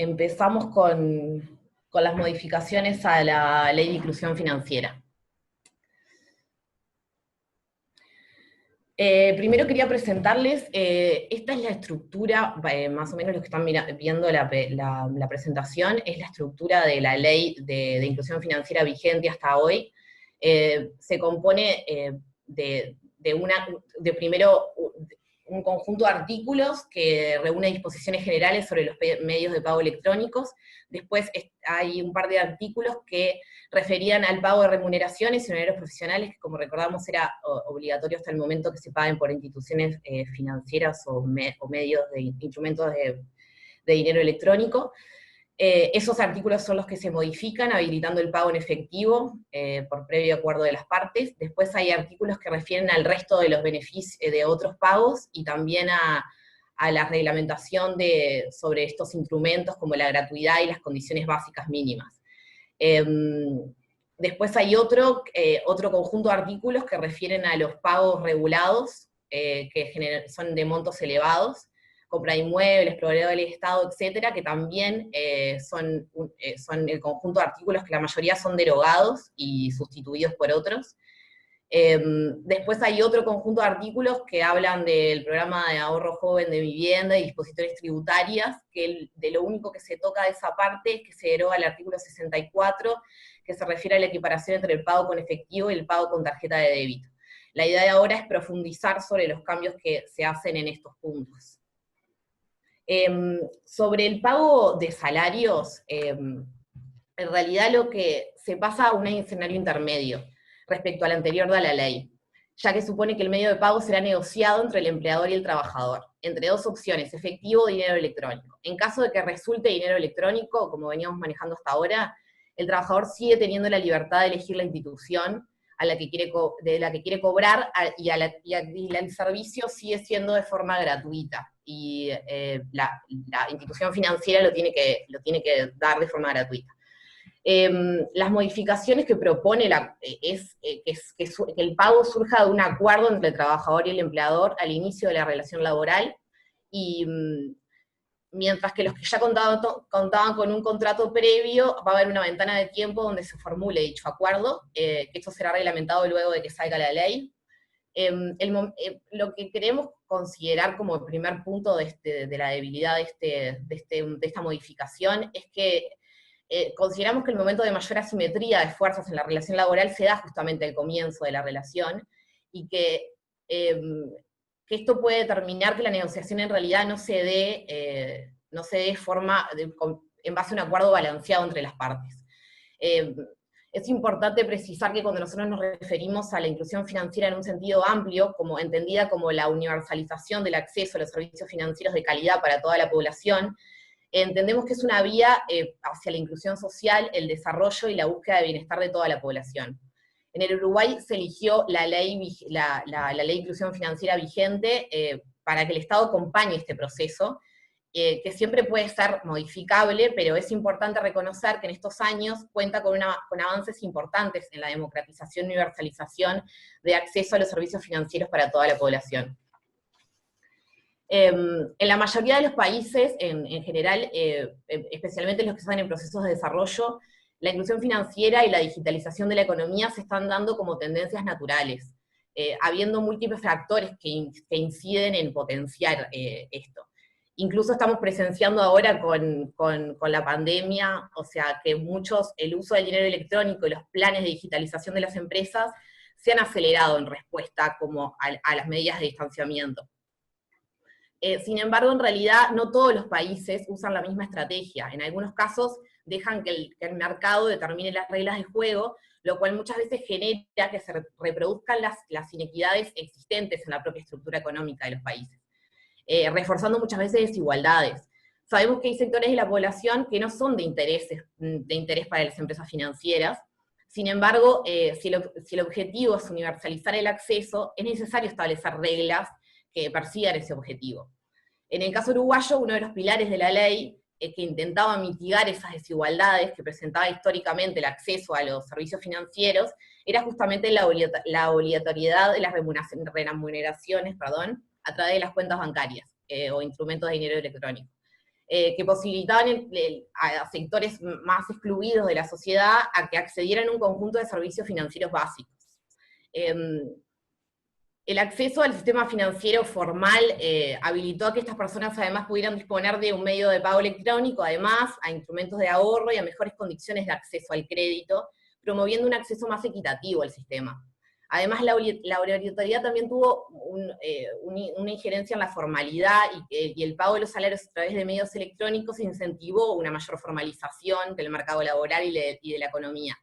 Empezamos con las modificaciones a la Ley de Inclusión Financiera. Primero quería presentarles, esta es la estructura, más o menos los que están viendo la presentación, es la estructura de la Ley de Inclusión Financiera vigente hasta hoy. Se compone de primero un conjunto de artículos que reúne disposiciones generales sobre los medios de pago electrónicos. Después hay un par de artículos que referían al pago de remuneraciones y honorarios profesionales, que como recordamos era obligatorio hasta el momento que se paguen por instituciones financieras o medios de instrumentos de dinero electrónico. Esos artículos son los que se modifican, habilitando el pago en efectivo por previo acuerdo de las partes. Después hay artículos que refieren al resto de los beneficios de otros pagos y también a la reglamentación sobre estos instrumentos como la gratuidad y las condiciones básicas mínimas. Después hay otro conjunto de artículos que refieren a los pagos regulados, que son de montos elevados, compra de inmuebles, proveedores del Estado, etcétera, que también son el conjunto de artículos que la mayoría son derogados y sustituidos por otros. Después hay otro conjunto de artículos que hablan del programa de ahorro joven de vivienda y disposiciones tributarias, que de lo único que se toca de esa parte es que se deroga el artículo 64, que se refiere a la equiparación entre el pago con efectivo y el pago con tarjeta de débito. La idea de ahora es profundizar sobre los cambios que se hacen en estos puntos. Sobre el pago de salarios, en realidad lo que se pasa a un escenario intermedio respecto al anterior de la ley, ya que supone que el medio de pago será negociado entre el empleador y el trabajador, entre dos opciones, efectivo o dinero electrónico. En caso de que resulte dinero electrónico, como veníamos manejando hasta ahora, el trabajador sigue teniendo la libertad de elegir la institución de la que quiere cobrar, y el servicio sigue siendo de forma gratuita, y la institución financiera lo tiene que dar de forma gratuita. Las modificaciones que propone que el pago surja de un acuerdo entre el trabajador y el empleador al inicio de la relación laboral, y mientras que los que ya contaban con un contrato previo, va a haber una ventana de tiempo donde se formule dicho acuerdo, que esto será reglamentado luego de que salga la ley. Lo que queremos considerar como el primer punto de la debilidad de esta modificación es que consideramos que el momento de mayor asimetría de fuerzas en la relación laboral se da justamente al comienzo de la relación, y que esto puede determinar que la negociación en realidad no se dé en base a un acuerdo balanceado entre las partes. Es importante precisar que cuando nosotros nos referimos a la inclusión financiera en un sentido amplio, como entendida como la universalización del acceso a los servicios financieros de calidad para toda la población, entendemos que es una vía hacia la inclusión social, el desarrollo y la búsqueda de bienestar de toda la población. En el Uruguay se eligió la ley de inclusión financiera vigente para que el Estado acompañe este proceso, que siempre puede ser modificable, pero es importante reconocer que en estos años cuenta con avances importantes en la democratización y universalización de acceso a los servicios financieros para toda la población. En la mayoría de los países, en general, especialmente los que están en procesos de desarrollo, la inclusión financiera y la digitalización de la economía se están dando como tendencias naturales, habiendo múltiples factores que inciden en potenciar esto. Incluso estamos presenciando ahora con la pandemia, o sea, que el uso del dinero electrónico y los planes de digitalización de las empresas se han acelerado en respuesta como a las medidas de distanciamiento. Sin embargo, en realidad, no todos los países usan la misma estrategia. En algunos casos dejan que el mercado determine las reglas del juego, lo cual muchas veces genera que se reproduzcan las inequidades existentes en la propia estructura económica de los países, reforzando muchas veces desigualdades. Sabemos que hay sectores de la población que no son de interés para las empresas financieras. Sin embargo, si el objetivo es universalizar el acceso, es necesario establecer reglas que persigan ese objetivo. En el caso uruguayo, uno de los pilares de la ley que intentaba mitigar esas desigualdades que presentaba históricamente el acceso a los servicios financieros era justamente la obligatoriedad de las remuneraciones a través de las cuentas bancarias o instrumentos de dinero electrónico. que posibilitaban a sectores más excluidos de la sociedad a que accedieran a un conjunto de servicios financieros básicos. El acceso al sistema financiero formal habilitó a que estas personas además pudieran disponer de un medio de pago electrónico, además a instrumentos de ahorro y a mejores condiciones de acceso al crédito, promoviendo un acceso más equitativo al sistema. Además, la obligatoriedad también tuvo una injerencia en la formalidad y el pago de los salarios a través de medios electrónicos incentivó una mayor formalización del mercado laboral y de la economía.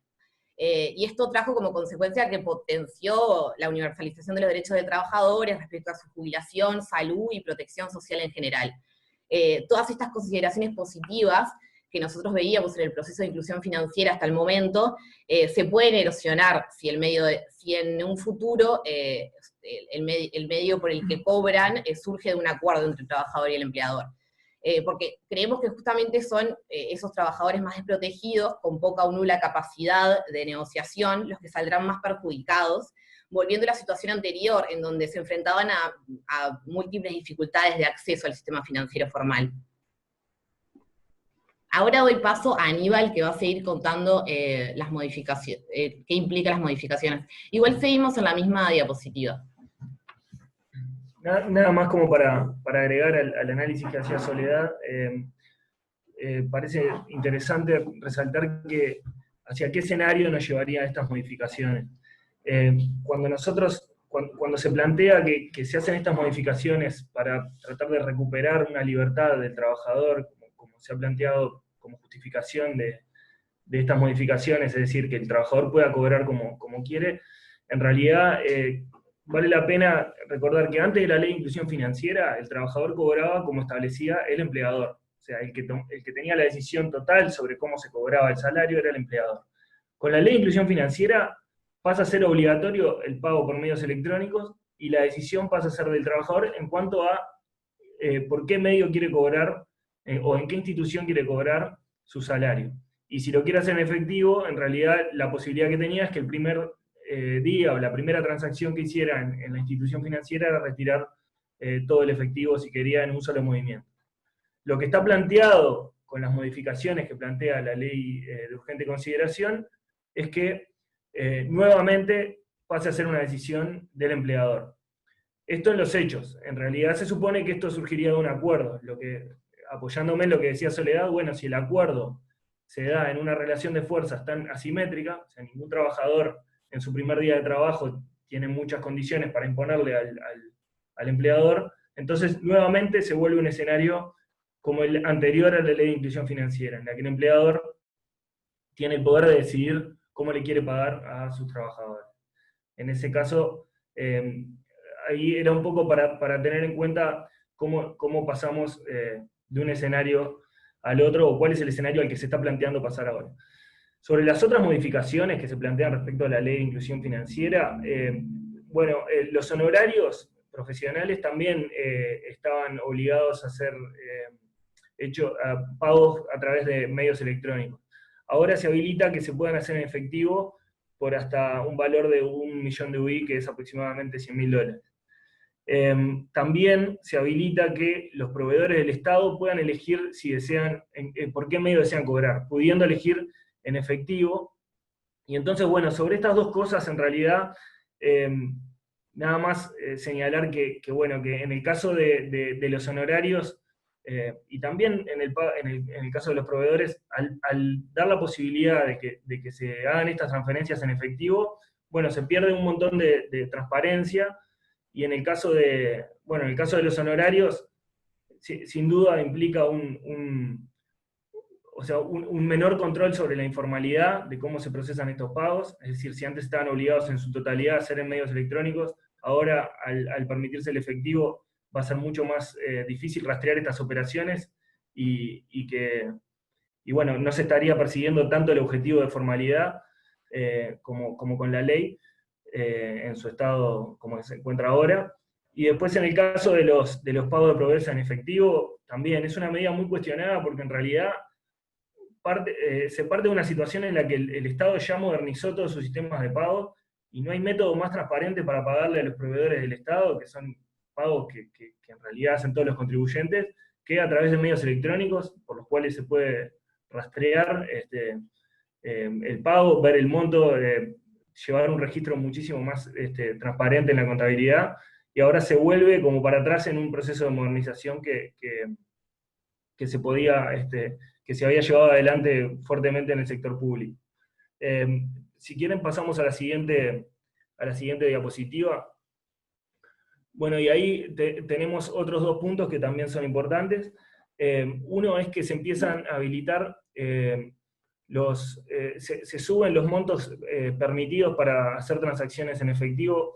Y esto trajo como consecuencia que potenció la universalización de los derechos de trabajadores respecto a su jubilación, salud y protección social en general. Todas estas consideraciones positivas que nosotros veíamos en el proceso de inclusión financiera hasta el momento, se pueden erosionar si en un futuro el medio por el que cobran surge de un acuerdo entre el trabajador y el empleador. Porque creemos que justamente son esos trabajadores más desprotegidos, con poca o nula capacidad de negociación, los que saldrán más perjudicados, volviendo a la situación anterior, en donde se enfrentaban a múltiples dificultades de acceso al sistema financiero formal. Ahora doy paso a Aníbal, que va a seguir contando las modificaciones, qué implican las modificaciones. Igual seguimos en la misma diapositiva. Nada más como para agregar al análisis que hacía Soledad, parece interesante resaltar hacia qué escenario nos llevarían estas modificaciones. Cuando se plantea que se hacen estas modificaciones para tratar de recuperar una libertad del trabajador, como se ha planteado como justificación de estas modificaciones, es decir, que el trabajador pueda cobrar como quiere, en realidad vale la pena recordar que antes de la ley de inclusión financiera, el trabajador cobraba como establecía el empleador. O sea, el que tenía la decisión total sobre cómo se cobraba el salario era el empleador. Con la ley de inclusión financiera pasa a ser obligatorio el pago por medios electrónicos y la decisión pasa a ser del trabajador en cuanto a por qué medio quiere cobrar o en qué institución quiere cobrar su salario. Y si lo quiere hacer en efectivo, en realidad la posibilidad que tenía es que el primer día o la primera transacción que hiciera en la institución financiera era retirar todo el efectivo si quería en un solo movimiento. Lo que está planteado con las modificaciones que plantea la ley de urgente consideración es que nuevamente pase a ser una decisión del empleador. Esto en los hechos. En realidad se supone que esto surgiría de un acuerdo. Apoyándome en lo que decía Soledad, bueno, si el acuerdo se da en una relación de fuerzas tan asimétrica, o sea, ningún trabajador en su primer día de trabajo tiene muchas condiciones para imponerle al empleador, entonces nuevamente se vuelve un escenario como el anterior a la ley de inclusión financiera, en la que el empleador tiene el poder de decidir cómo le quiere pagar a sus trabajadores. En ese caso, ahí era un poco para tener en cuenta cómo pasamos de un escenario al otro, o cuál es el escenario al que se está planteando pasar ahora. Sobre las otras modificaciones que se plantean respecto a la ley de inclusión financiera, los honorarios profesionales también estaban obligados a ser pagos a través de medios electrónicos. Ahora se habilita que se puedan hacer en efectivo por hasta un valor de 1 millón de UI, que es aproximadamente $100.000. También se habilita que los proveedores del Estado puedan elegir si desean, por qué medio desean cobrar, pudiendo elegir en efectivo. Y entonces, bueno, sobre estas dos cosas, en realidad, nada más señalar que en el caso de los honorarios, y también en el caso de los proveedores, al dar la posibilidad de que se hagan estas transferencias en efectivo, bueno, se pierde un montón de transparencia, y en el caso de los honorarios, sin duda implica un menor control sobre la informalidad de cómo se procesan estos pagos. Es decir, si antes estaban obligados en su totalidad a hacer en medios electrónicos, ahora al permitirse el efectivo va a ser mucho más difícil rastrear estas operaciones y no se estaría persiguiendo tanto el objetivo de formalidad como con la ley en su estado como se encuentra ahora. Y después en el caso de los pagos de proveedores en efectivo, también es una medida muy cuestionada porque en realidad se parte de una situación en la que el Estado ya modernizó todos sus sistemas de pago y no hay método más transparente para pagarle a los proveedores del Estado, que son pagos que en realidad hacen todos los contribuyentes, que a través de medios electrónicos, por los cuales se puede rastrear el pago, ver el monto, llevar un registro muchísimo más transparente en la contabilidad, y ahora se vuelve como para atrás en un proceso de modernización que se podía, que se había llevado adelante fuertemente en el sector público. Si quieren pasamos a la siguiente diapositiva. Bueno, y ahí tenemos otros dos puntos que también son importantes. Uno es que se empiezan a habilitar, se suben los montos permitidos para hacer transacciones en efectivo.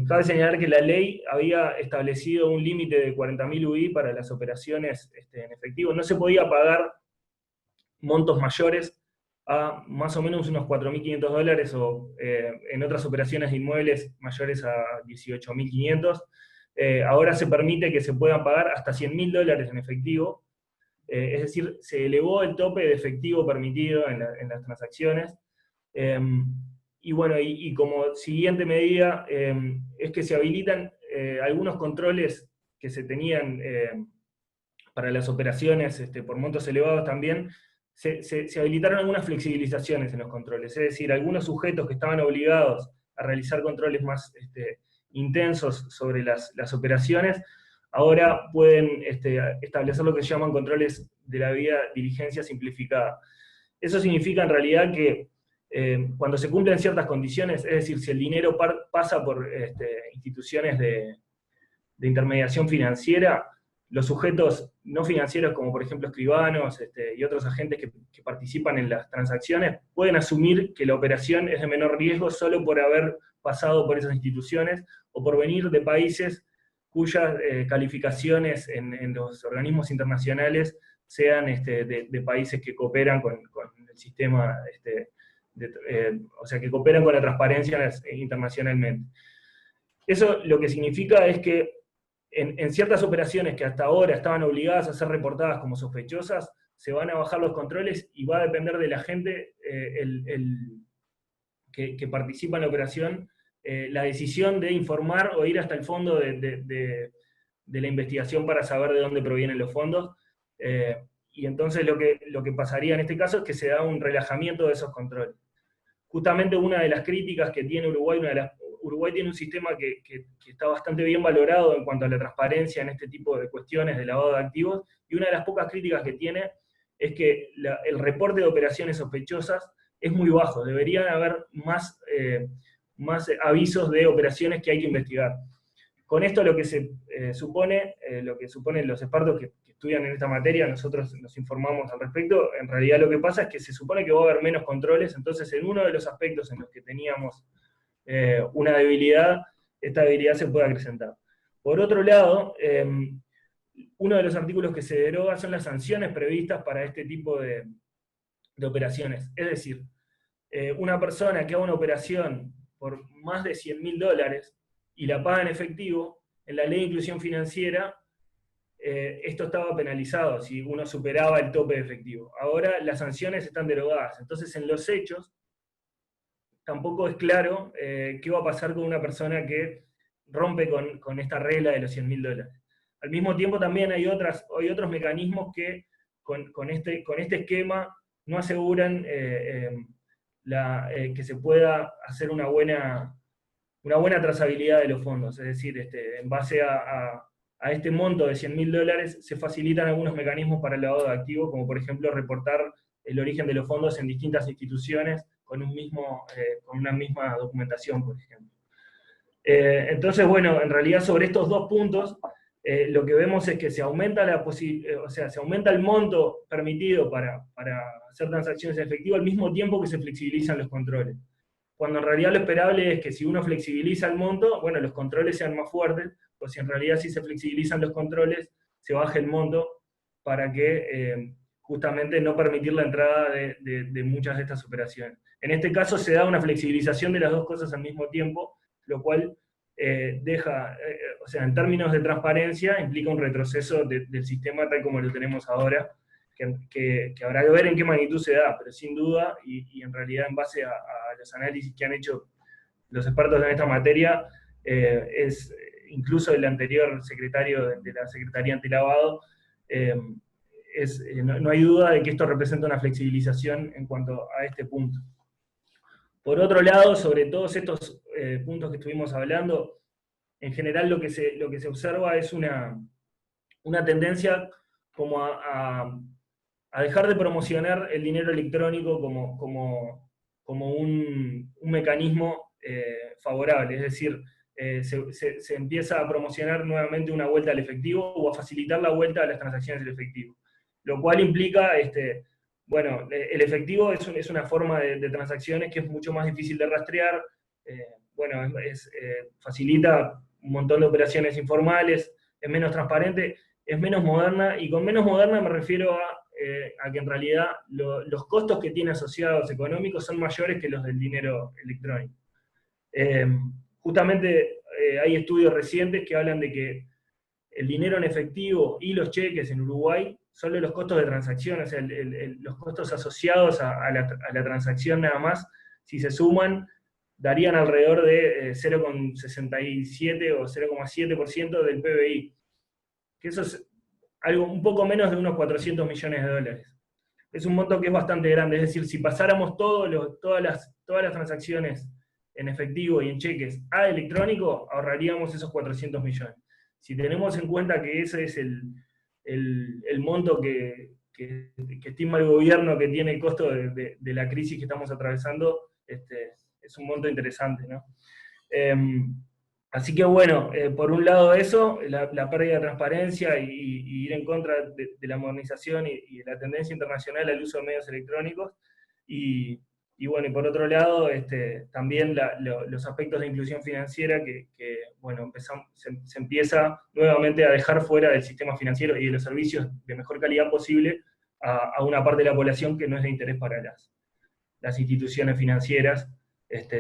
Cabe señalar que la ley había establecido un límite de 40.000 UI para las operaciones en efectivo. No se podía pagar montos mayores a más o menos unos $4.500, o en otras operaciones de inmuebles mayores a 18.500. Ahora se permite que se puedan pagar hasta $100.000 en efectivo, es decir, se elevó el tope de efectivo permitido en las transacciones. Y bueno, y como siguiente medida, es que se habilitan algunos controles que se tenían para las operaciones por montos elevados también. Se habilitaron algunas flexibilizaciones en los controles, es decir, algunos sujetos que estaban obligados a realizar controles más intensos sobre las operaciones, ahora pueden establecer lo que se llaman controles de la debida diligencia simplificada. Eso significa en realidad que cuando se cumplen ciertas condiciones, es decir, si el dinero pasa por instituciones de intermediación financiera, los sujetos no financieros, como por ejemplo escribanos y otros agentes que participan en las transacciones, pueden asumir que la operación es de menor riesgo solo por haber pasado por esas instituciones o por venir de países cuyas calificaciones en los organismos internacionales sean de países que cooperan con el sistema, o sea, que cooperan con la transparencia internacionalmente. Eso lo que significa es que en ciertas operaciones que hasta ahora estaban obligadas a ser reportadas como sospechosas, se van a bajar los controles y va a depender de la gente que participa en la operación la decisión de informar o ir hasta el fondo de la investigación para saber de dónde provienen los fondos. Y entonces lo que pasaría en este caso es que se da un relajamiento de esos controles. Justamente una de las críticas que tiene Uruguay, Uruguay tiene un sistema que está bastante bien valorado en cuanto a la transparencia en este tipo de cuestiones de lavado de activos, y una de las pocas críticas que tiene es que el reporte de operaciones sospechosas es muy bajo. Deberían haber más avisos de operaciones que hay que investigar. Con esto lo que se supone, lo que suponen los expertos que estudian en esta materia, nosotros nos informamos al respecto, en realidad lo que pasa es que se supone que va a haber menos controles, entonces en uno de los aspectos en los que teníamos una debilidad, esta debilidad se puede acrecentar. Por otro lado, uno de los artículos que se deroga son las sanciones previstas para este tipo de operaciones. Es decir, una persona que haga una operación por más de $100.000 y la paga en efectivo, en la ley de inclusión financiera, esto estaba penalizado si uno superaba el tope de efectivo. Ahora las sanciones están derogadas, entonces en los hechos tampoco es claro qué va a pasar con una persona que rompe con esta regla de los $100.000. Al mismo tiempo también hay otros mecanismos que con este esquema no aseguran que se pueda hacer una buena trazabilidad de los fondos. Es decir, en base a este monto de $100.000 se facilitan algunos mecanismos para el lavado de activos, como por ejemplo reportar el origen de los fondos en distintas instituciones con una misma documentación, por ejemplo. Entonces, bueno, en realidad sobre estos dos puntos, lo que vemos es que se aumenta se aumenta el monto permitido para hacer transacciones en efectivo al mismo tiempo que se flexibilizan los controles. Cuando en realidad lo esperable es que si uno flexibiliza el monto, bueno, los controles sean más fuertes, o si en realidad si se flexibilizan los controles, se baje el monto para que justamente no permitir la entrada de muchas de estas operaciones. En este caso se da una flexibilización de las dos cosas al mismo tiempo, lo cual o sea, en términos de transparencia, implica un retroceso del sistema tal como lo tenemos ahora, que habrá que ver en qué magnitud se da, pero sin duda, y en realidad en base a los análisis que han hecho los expertos en esta materia, incluso el anterior secretario de la Secretaría Antilavado no hay duda de que esto representa una flexibilización en cuanto a este punto. Por otro lado, sobre todos estos puntos que estuvimos hablando, en general lo que se observa es una tendencia como a dejar de promocionar el dinero electrónico como un mecanismo favorable, es decir, se empieza a promocionar nuevamente una vuelta al efectivo o a facilitar la vuelta a las transacciones del efectivo, lo cual implica, bueno, el efectivo es una forma de transacciones que es mucho más difícil de rastrear, bueno, facilita un montón de operaciones informales, es menos transparente, es menos moderna, y con menos moderna me refiero a que en realidad los costos que tiene asociados económicos son mayores que los del dinero electrónico. Justamente hay estudios recientes que hablan de que el dinero en efectivo y los cheques en Uruguay, solo los costos de transacción, o sea, los costos asociados a la transacción nada más, si se suman, darían alrededor de 0,67 o 0,7% del PBI, que eso es algo un poco menos de unos 400 millones de dólares. Es un monto que es bastante grande, es decir, si pasáramos todas las transacciones en efectivo y en cheques a electrónico, ahorraríamos esos 400 millones. Si tenemos en cuenta que ese es el monto que estima el gobierno que tiene el costo de la crisis que estamos atravesando, es un monto interesante, ¿no? Así que bueno, por un lado eso, la pérdida de transparencia y ir en contra de la modernización y de la tendencia internacional al uso de medios electrónicos, y bueno, y por otro lado, también los aspectos de inclusión financiera que bueno, se empieza nuevamente a dejar fuera del sistema financiero y de los servicios de mejor calidad posible a una parte de la población que no es de interés para las instituciones financieras,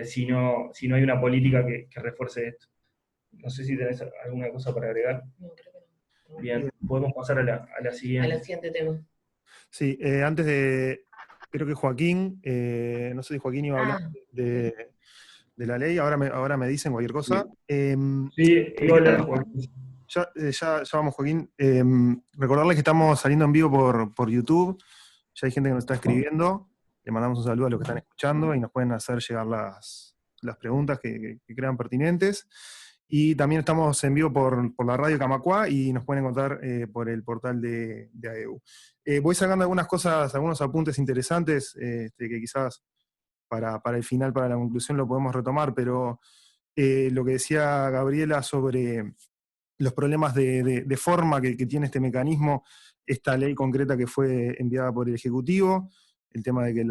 si no hay una política que refuerce esto. No sé si tenés alguna cosa para agregar. No, creo que no. Bien, podemos pasar a la siguiente. A la siguiente tema. Sí, antes de, creo que Joaquín, no sé si Joaquín iba a hablar de la ley, ahora me dicen cualquier cosa. Sí, iba a hablar Joaquín. Ya vamos, Joaquín. Recordarles que estamos saliendo en vivo por YouTube, ya hay gente que nos está escribiendo, le mandamos un saludo a los que están escuchando y nos pueden hacer llegar las preguntas que crean pertinentes. Y también estamos en vivo por la radio Camacuá y nos pueden encontrar por el portal de AEU. Voy sacando algunas cosas, algunos apuntes interesantes que quizás para el final, para la conclusión lo podemos retomar, pero lo que decía Gabriela sobre los problemas de forma que tiene este mecanismo, esta ley concreta que fue enviada por el Ejecutivo, el tema de que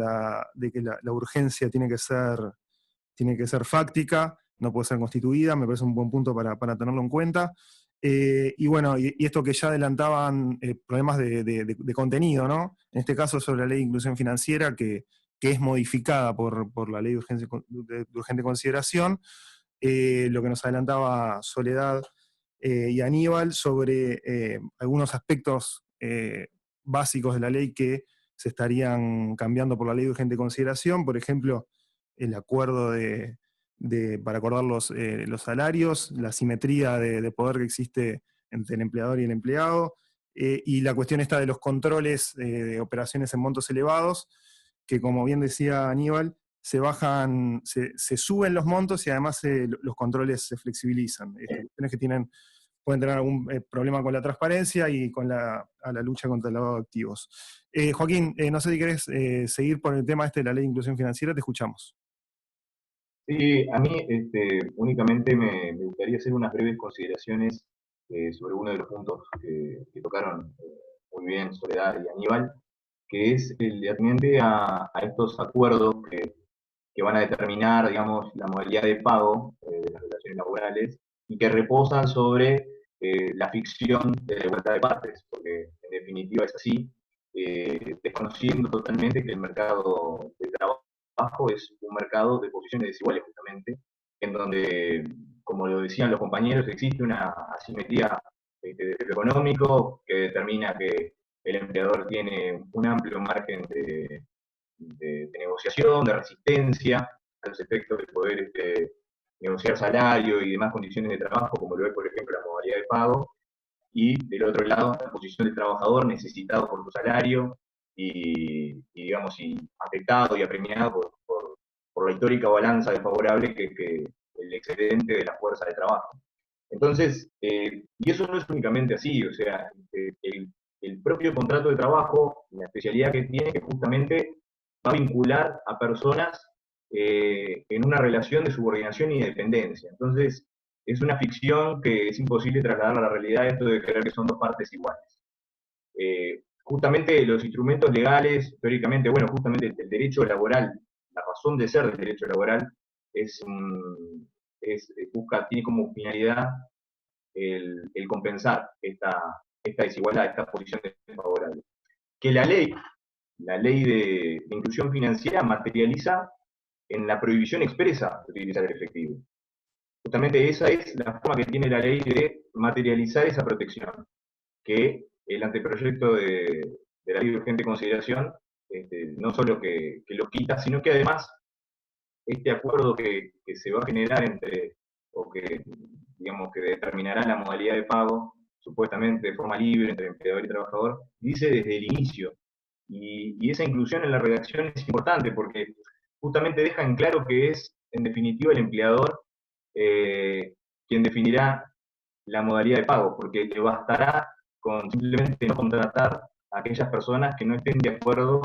la urgencia tiene que ser fáctica, no puede ser constituida, me parece un buen punto para tenerlo en cuenta. Y bueno, y esto que ya adelantaban problemas de contenido, ¿no? En este caso sobre la ley de inclusión financiera, que es modificada por la ley de urgente consideración, lo que nos adelantaba Soledad y Aníbal sobre algunos aspectos básicos de la ley que se estarían cambiando por la ley de urgente consideración, por ejemplo, el acuerdo para acordar los salarios, la simetría de poder que existe entre el empleador y el empleado, y la cuestión esta de los controles de operaciones en montos elevados, que como bien decía Aníbal, se suben los montos y además los controles se flexibilizan. Cuestiones que pueden tener algún problema con la transparencia y a la lucha contra el lavado de activos. Joaquín, no sé si querés seguir por el tema de la ley de inclusión financiera, te escuchamos. Sí, a mí únicamente me gustaría hacer unas breves consideraciones sobre uno de los puntos que tocaron muy bien Soledad y Aníbal, que es el de atiende a estos acuerdos que van a determinar, digamos, la modalidad de pago de las relaciones laborales y que reposan sobre la ficción de la igualdad de partes, porque en definitiva es así, desconociendo totalmente que el mercado de trabajo es un mercado de posiciones desiguales justamente, en donde, como lo decían los compañeros, existe una asimetría de efecto económico que determina que el empleador tiene un amplio margen de negociación, de resistencia a los efectos de poder negociar salario y demás condiciones de trabajo, como lo es, por ejemplo, la modalidad de pago, y del otro lado la posición del trabajador necesitado por su salario digamos, y afectado y apremiado por la histórica balanza desfavorable que el excedente de la fuerza de trabajo. Entonces, y eso no es únicamente así, o sea, el propio contrato de trabajo, la especialidad que tiene, que justamente va a vincular a personas en una relación de subordinación y dependencia. Entonces, es una ficción que es imposible trasladar a la realidad, esto de creer que son dos partes iguales. Justamente los instrumentos legales, teóricamente, bueno, justamente el derecho laboral, la razón de ser del derecho laboral, tiene como finalidad el compensar esta desigualdad, esta posición desfavorable. Que la ley de inclusión financiera materializa en la prohibición expresa de utilizar el efectivo. Justamente esa es la forma que tiene la ley de materializar esa protección, que el anteproyecto de la ley de urgente consideración no solo que lo quita, sino que además este acuerdo que se va a generar entre, o que digamos que determinará la modalidad de pago, supuestamente de forma libre entre empleador y trabajador, dice desde el inicio. Y esa inclusión en la redacción es importante porque justamente deja en claro que es, en definitiva, el empleador quien definirá la modalidad de pago, porque le bastará con simplemente no contratar a aquellas personas que no estén de acuerdo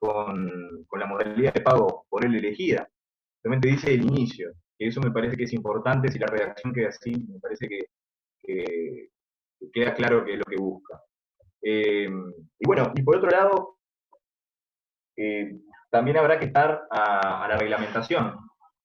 con la modalidad de pago por él elegida. Simplemente dice el inicio, que eso me parece que es importante, si la redacción queda así, me parece que queda claro que es lo que busca. Y bueno, y por otro lado, también habrá que estar a la reglamentación.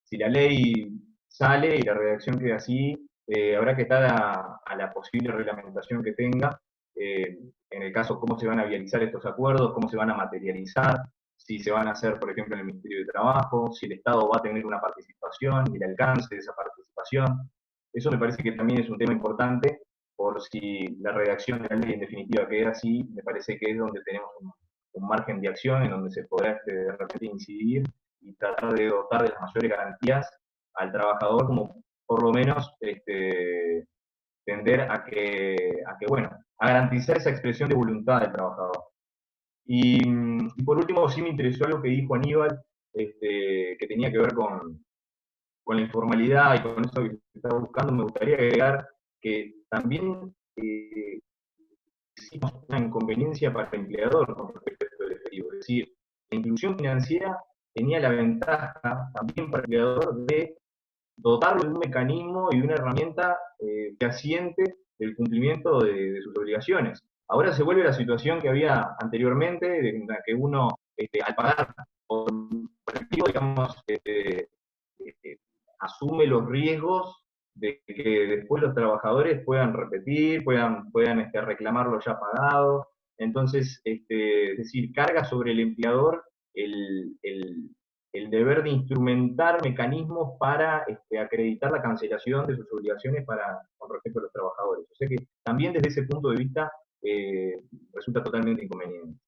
Si la ley sale y la redacción queda así, habrá que estar a la posible reglamentación que tenga, en el caso cómo se van a vializar estos acuerdos, cómo se van a materializar, si se van a hacer, por ejemplo, en el Ministerio de Trabajo, si el Estado va a tener una participación y el alcance de esa participación. Eso me parece que también es un tema importante, por si la redacción de la ley en definitiva queda así, me parece que es donde tenemos un margen de acción en donde se podrá de repente incidir y tratar de dotar de las mayores garantías al trabajador, como por lo menos tender bueno, a garantizar esa expresión de voluntad del trabajador. Y por último, sí me interesó algo que dijo Aníbal, que tenía que ver con la informalidad y con eso que se estaba buscando. Me gustaría agregar que también existe una inconveniencia para el empleador con respecto a esto del efectivo. Es decir, la inclusión financiera tenía la ventaja también para el empleador de dotarlo de un mecanismo y de una herramienta que asiente del cumplimiento de sus obligaciones. Ahora se vuelve la situación que había anteriormente, de que uno, al pagar por efectivo, digamos, asume los riesgos de que después los trabajadores puedan repetir, puedan reclamar lo ya pagado. Entonces, es decir, carga sobre el empleador el deber de instrumentar mecanismos para acreditar la cancelación de sus obligaciones con respecto a los trabajadores. O sea que también desde ese punto de vista resulta totalmente inconveniente.